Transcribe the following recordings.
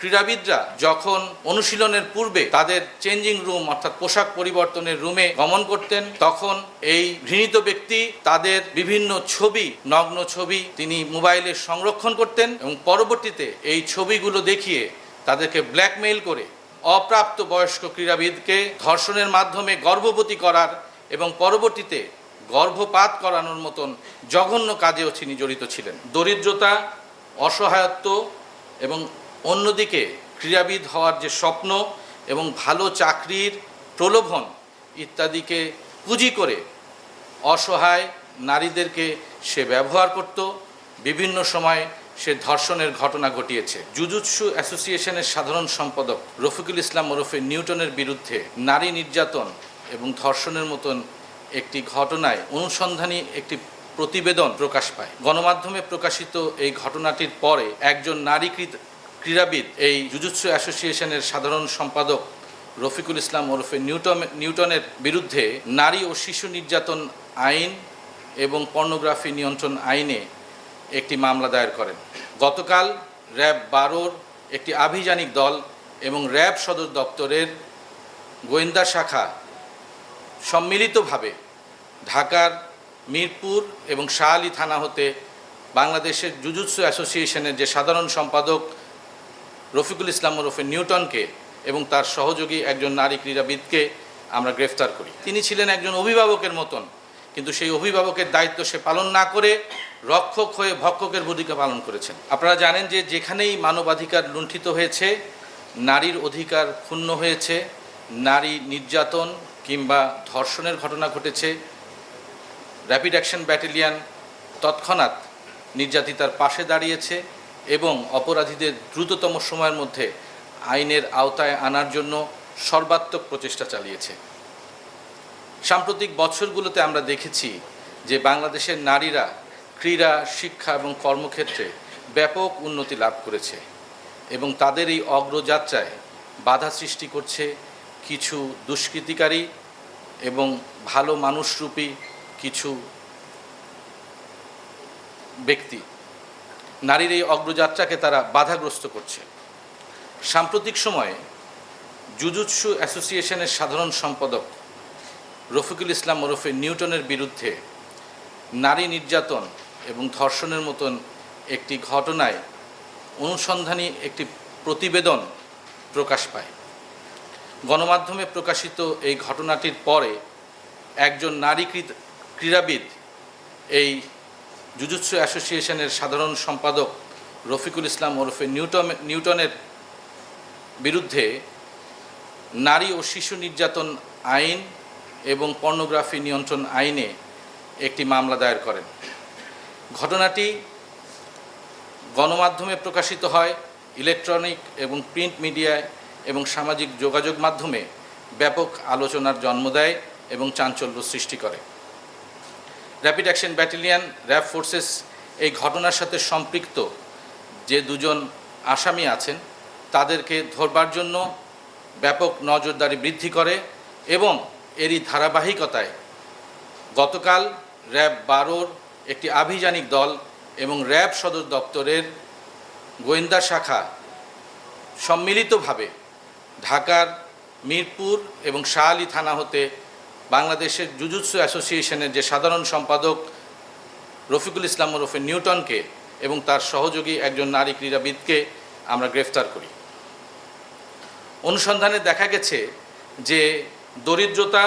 ক্রীড়াবিদরা যখন অনুশীলনের পূর্বে তাদের চেঞ্জিং রুম অর্থাৎ পোশাক পরিবর্তনের রুমে গমন করতেন, তখন এই ঘৃণিত ব্যক্তি তাদের বিভিন্ন ছবি, নগ্ন ছবি তিনি মোবাইলে সংরক্ষণ করতেন এবং পরবর্তীতে এই ছবিগুলো দেখিয়ে তাদেরকে ব্ল্যাকমেইল করে অপ্রাপ্ত বয়স্ক ক্রীড়াবিদকে ধর্ষণের মাধ্যমে গর্ভবতী করার এবং পরবর্তীতে গর্ভপাত করানোর মতন জঘন্য কাজেও তিনি জড়িত ছিলেন। দরিদ্রতা, অসহায়ত্ব এবং অন্যদিকে ক্রীড়াবিদ হওয়ার যে স্বপ্ন এবং ভালো চাকরির প্রলোভন ইত্যাদিকে পুঁজি করে অসহায় নারীদেরকে সে ব্যবহার করত। বিভিন্ন সময় সে ধর্ষণের ঘটনা ঘটিয়েছে। জুজুৎসু অ্যাসোসিয়েশনের সাধারণ সম্পাদক রফিকুল ইসলাম ওরফে নিউটনের বিরুদ্ধে নারী নির্যাতন এবং ধর্ষণের মতন একটি ঘটনায় অনুসন্ধানী একটি প্রতিবেদন প্রকাশ পায়। গণমাধ্যমে প্রকাশিত এই ঘটনাটির পরে একজন নারী ক্রীড়াবিদ এই জুজুৎসু অ্যাসোসিয়েশনের সাধারণ সম্পাদক রফিকুল ইসলাম ওরফে নিউটনের বিরুদ্ধে নারী ও শিশু নির্যাতন আইন এবং পর্নোগ্রাফি নিয়ন্ত্রণ আইনে একটি মামলা দায়ের করেন। গতকাল র্যাব 12-র একটি আভিযানিক দল এবং র্যাব সদর দপ্তরের গোয়েন্দা শাখা সম্মিলিতভাবে ঢাকার মিরপুর এবং শাহআলী থানা হতে বাংলাদেশের জুজুৎসু অ্যাসোসিয়েশনের যে সাধারণ সম্পাদক রফিকুল ইসলাম ওরফে নিউটনকে এবং তার সহযোগী একজন নারী ক্রীড়াবিদকে আমরা গ্রেফতার করি। তিনি ছিলেন একজন অভিভাবকের মতন, কিন্তু সেই অভিভাবকের দায়িত্ব সে পালন না করে রক্ষক হয়ে ভক্ষকের ভূমিকা পালন করেছেন। আপনারা জানেন যে যেখানেই মানবাধিকার লুণ্ঠিত হয়েছে, নারীর অধিকার ক্ষুণ্ণ হয়েছে, নারী নির্যাতন কিংবা ধর্ষণের ঘটনা ঘটেছে, র্যাপিড অ্যাকশন ব্যাটালিয়ন তৎক্ষণাৎ নির্যাতিতার পাশে দাঁড়িয়েছে এবং অপরাধীদের দ্রুততম সময়ের মধ্যে আইনের আওতায় আনার জন্য সর্বাত্মক প্রচেষ্টা চালিয়েছে। সাম্প্রতিক বছরগুলোতে আমরা দেখেছি যে বাংলাদেশের নারীরা ক্রীড়া, শিক্ষা এবং কর্মক্ষেত্রে ব্যাপক উন্নতি লাভ করেছে এবং তাদের এই অগ্রযাত্রায় বাধা সৃষ্টি করছে কিছু দুষ্কৃতিকারী এবং ভালো মানুষরূপী কিছু ব্যক্তি। নারীর এই অগ্রযাত্রাকে তারা বাধাগ্রস্ত করছে। সাম্প্রতিক সময়ে জুজুৎসু অ্যাসোসিয়েশনের সাধারণ সম্পাদক রফিকুল ইসলাম ওরফে নিউটনের বিরুদ্ধে নারী নির্যাতন এবং ধর্ষণের মতন একটি ঘটনায় অনুসন্ধানী একটি প্রতিবেদন প্রকাশ পায়। গণমাধ্যমে প্রকাশিত এই ঘটনাটির পরে একজন নারী ক্রীড়াবিদ এই জুজুৎসু অ্যাসোসিয়েশনের সাধারণ সম্পাদক রফিকুল ইসলাম ওরফে নিউটনের বিরুদ্ধে নারী ও শিশু নির্যাতন আইন এবং পর্নোগ্রাফি নিয়ন্ত্রণ আইনে একটি মামলা দায়ের করেন। ঘটনাটি গণমাধ্যমে প্রকাশিত হয়, ইলেকট্রনিক এবং প্রিন্ট মিডিয়ায় এবং সামাজিক যোগাযোগ মাধ্যমে ব্যাপক আলোচনার জন্ম দেয় এবং চাঞ্চল্য সৃষ্টি করে। Rapid action battalion RAB forces এই ঘটনার সাথে সম্পৃক্ত যে দুজন আসামি আছেন তাদেরকে ধরবার জন্য ব্যাপক নজরদারি বৃদ্ধি করে এবং এরই ধারাবাহিকতায় গতকাল র্যাব 12-র একটি আভিযানিক দল এবং র্যাব সদর দপ্তরের গোয়েন্দা শাখা সম্মিলিতভাবে ঢাকার মিরপুর এবং শাহআলী থানা হতে বাংলাদেশের জুজুৎসু অ্যাসোসিয়েশনের যে সাধারণ সম্পাদক রফিকুল ইসলাম ওরফে নিউটনকে এবং তার সহযোগী একজন নারী ক্রীড়াবিদকে আমরা গ্রেফতার করি। অনুসন্ধানে দেখা গেছে যে দরিদ্রতা,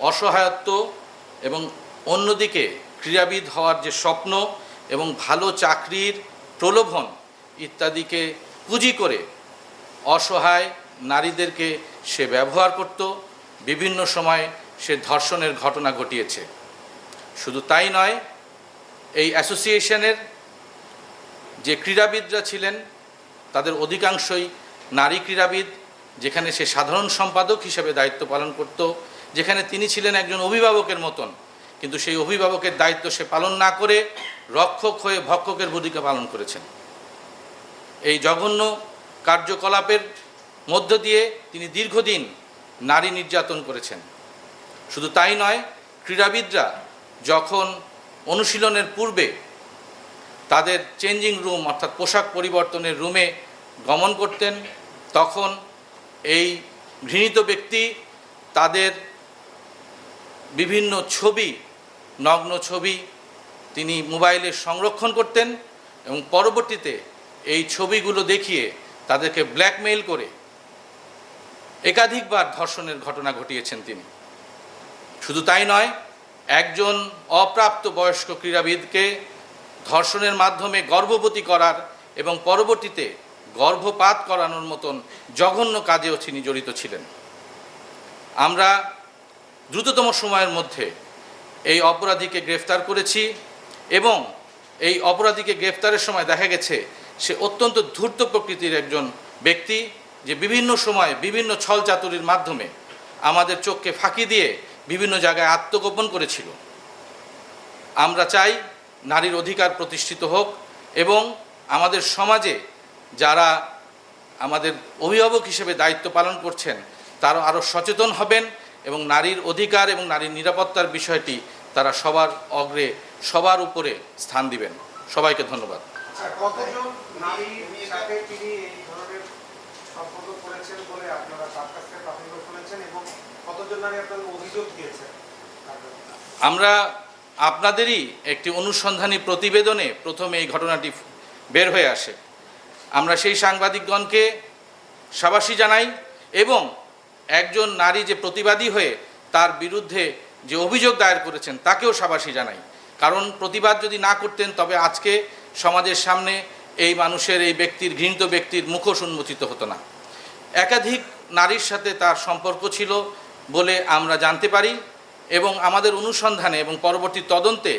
অসহায়ত্ব এবং অন্যদিকে ক্রীড়াবিদ হওয়ার যে স্বপ্ন এবং ভালো চাকরির প্রলোভন ইত্যাদিকে পুঁজি করে অসহায় নারীদেরকে সে ব্যবহার করত। বিভিন্ন সময় সে ধর্ষণের ঘটনা ঘটিয়েছে। শুধু তাই নয়, এই অ্যাসোসিয়েশনের যে ক্রীড়াবিদরা ছিলেন তাদের অধিকাংশই নারী ক্রীড়াবিদ, যেখানে সে সাধারণ সম্পাদক হিসেবে দায়িত্ব পালন করত, যেখানে তিনি ছিলেন একজন অভিভাবকের মতন, কিন্তু সেই অভিভাবকের দায়িত্ব সে পালন না করে রক্ষক হয়ে ভক্ষকের ভূমিকা পালন করেছেন। এই জঘন্য কার্যকলাপের মধ্য দিয়ে তিনি দীর্ঘদিন নারী নির্যাতন করেছেন। শুধু তাই নয়, ক্রীড়াবিদরা যখন অনুশীলনের পূর্বে তাদের চেঞ্জিং রুম অর্থাৎ পোশাক পরিবর্তনের রুমে গমন করতেন তখন এই ঘৃণিত ব্যক্তি তাদের বিভিন্ন ছবি, নগ্ন ছবি তিনি মোবাইলে সংরক্ষণ করতেন এবং পরবর্তীতে এই ছবিগুলো দেখিয়ে তাদেরকে ব্ল্যাকমেইল করে একাধিকবার ধর্ষণের ঘটনা ঘটিয়েছেন তিনি। শুধু তাই নয়, একজন অপ্রাপ্ত বয়স্ক ক্রীড়াবিদকে ধর্ষণের মাধ্যমে গর্ভবতী করার এবং পরবর্তীতে গর্ভপাত করানোর মতন জঘন্য কাজেও তিনি জড়িত ছিলেন। আমরা দ্রুততম সময়ের মধ্যে এই অপরাধীকে গ্রেফতার করেছি এবং এই অপরাধীকে গ্রেফতারের সময় দেখা গেছে সে অত্যন্ত ধূর্ত প্রকৃতির একজন ব্যক্তি, যে বিভিন্ন সময়ে বিভিন্ন ছলচাতুরির মাধ্যমে আমাদের চোখকে ফাঁকি দিয়ে বিভিন্ন জায়গায় আত্মগোপন করেছিল। আমরা চাই নারীর অধিকার প্রতিষ্ঠিত হোক এবং আমাদের সমাজে যারা আমাদের অভিভাবক হিসেবে দায়িত্ব পালন করছেন তারা আরও সচেতন হবেন এবং নারীর অধিকার এবং নারীর নিরাপত্তার বিষয়টি তারা সবার অগ্রে, সবার উপরে স্থান দিবেন। সবাইকে ধন্যবাদ। কতজন নারীর সাথে তিনি এই ধরনের সম্পর্ক করেছেন বলে আপনারা তার কাছ থেকে প্রাথমিকভাবে শুনেছেন এবং কতজন নারী আপনাদের অভিযোগ দিয়েছেন? আমরা আপনাদেরই একটি অনুসন্ধানী প্রতিবেদনে প্রথমে এই ঘটনাটি বের হয়ে আসে। আমরা সেই সাংবাদিকগণকে সাবাসী জানাই এবং একজন নারী যে প্রতিবাদী হয়ে তার বিরুদ্ধে যে অভিযোগ দায়ের করেছেন তাকেও সাবাসী জানাই। কারণ প্রতিবাদ যদি না করতেন তবে আজকে সমাজের সামনে এই মানুষের, এই ব্যক্তির, ঘৃণিত ব্যক্তির মুখোশ উন্মোচিত হতো না। একাধিক নারীর সাথে তার সম্পর্ক ছিল বলে আমরা জানতে পারি এবং আমাদের অনুসন্ধানে এবং পরবর্তী তদন্তে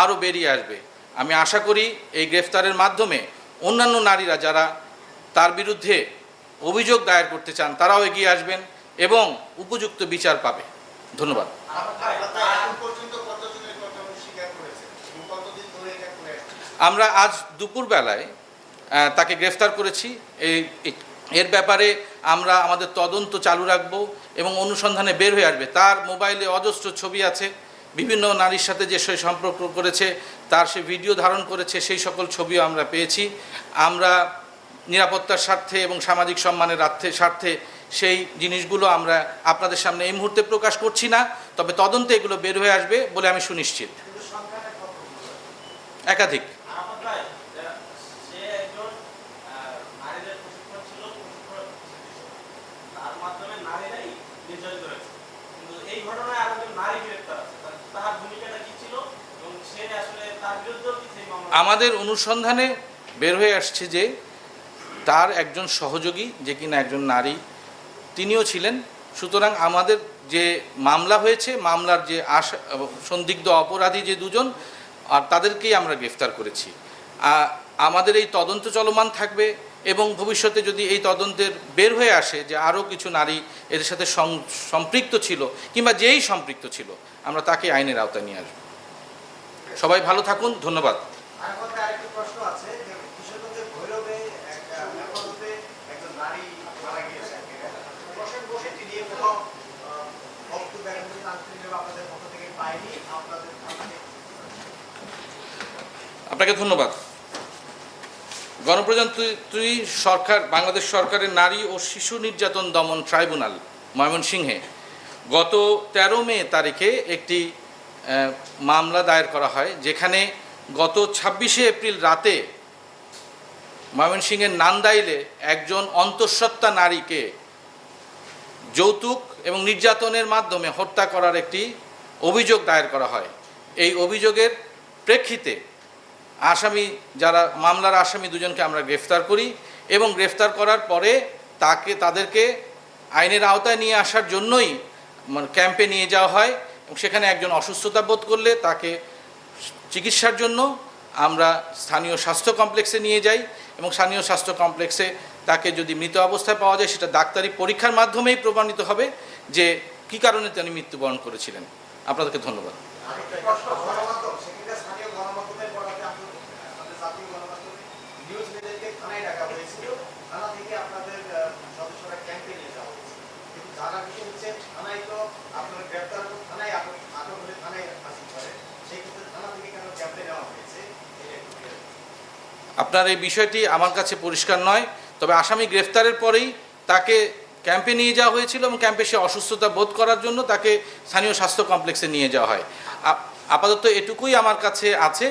আরও বেরিয়ে আসবে। আমি আশা করি এই গ্রেফতারের মাধ্যমে অন্যান্য নারীরা যারা তার বিরুদ্ধে অভিযোগ দায়ের করতে চান তারাও এগিয়ে আসবেন এবং উপযুক্ত বিচার পাবে। ধন্যবাদ। আমরা আজ দুপুরবেলায় তাকে গ্রেফতার করেছি। এর ব্যাপারে আমরা আমাদের তদন্ত চালু রাখব এবং অনুসন্ধানে বের হয়ে আসবে। তার মোবাইলে অজস্র ছবি আছে, বিভিন্ন নারীর সাথে যে সে সম্পর্ক করেছে তার সে ভিডিও ধারণ করেছে, সেই সকল ছবিও আমরা পেয়েছি। আমরা নিরাপত্তার স্বার্থে এবং সামাজিক সম্মানের স্বার্থে সেই জিনিসগুলো আমরা আপনাদের সামনে এই মুহূর্তে প্রকাশ করছি না, তবে তদন্তে এগুলো বের হয়ে আসবে বলে আমি সুনিশ্চিত। একাধিক। আমাদের অনুসন্ধানে বের হয়ে আসছে যে তার একজন সহযোগী, যে কিনা একজন নারী, তিনিও ছিলেন। সুতরাং আমাদের যে মামলা হয়েছে, মামলার যে সন্দিগ্ধ অপরাধী যে দুজন, আর তাদেরকেই আমরা গ্রেফতার করেছি। আমাদের এই তদন্ত চলমান থাকবে এবং ভবিষ্যতে যদি এই তদন্তের বের হয়ে আসে যে আরও কিছু নারী এদের সাথে সম্পৃক্ত ছিল কিংবা যেই সম্পৃক্ত ছিল, আমরা তাকে আইনের আওতায় নিয়ে আসবো। সবাই ভালো থাকুন, ধন্যবাদ। আপনাকে ধন্যবাদ। গণপ্রজাতন্ত্রী সরকার, বাংলাদেশ সরকারের নারী ও শিশু নির্যাতন দমন ট্রাইব্যুনাল ময়মনসিংহে গত 13 মে তারিখে একটি মামলা দায়ের করা হয়, যেখানে গত 26শে এপ্রিল রাতে ময়মনসিংহের নান্দাইলে একজন অন্তঃসত্ত্বা নারীকে যৌতুক এবং নির্যাতনের মাধ্যমে হত্যা করার একটি অভিযোগ দায়ের করা হয়। এই অভিযোগের প্রেক্ষিতে যারা মামলার আসামি দুজনকে আমরা গ্রেফতার করি এবং গ্রেফতার করার পরে তাদেরকে আইনের আওতায় নিয়ে আসার জন্যই ক্যাম্পে নিয়ে যাওয়া হয় এবং সেখানে একজন অসুস্থতা বোধ করলে তাকে চিকিৎসার জন্য আমরা স্থানীয় স্বাস্থ্য কমপ্লেক্সে নিয়ে যাই এবং স্থানীয় স্বাস্থ্য কমপ্লেক্সে তাকে যদি মৃত অবস্থায় পাওয়া যায় সেটা ডাক্তারি পরীক্ষার মাধ্যমেই প্রমাণিত হবে যে কী কারণে তিনি মৃত্যুবরণ করেছিলেন। আপনাদেরকে ধন্যবাদ। আপনার এই বিষয়টি আমার কাছে পরিষ্কার নয়, তবে আসামি গ্রেফতারের পরেই তাকে ক্যাম্পে নিয়ে যাওয়া হয়েছিল এবং ক্যাম্পে সে অসুস্থতা বোধ করার জন্য তাকে স্থানীয় স্বাস্থ্য কমপ্লেক্সে নিয়ে যাওয়া হয়। আপাতত এটুকুই আমার কাছে আছে।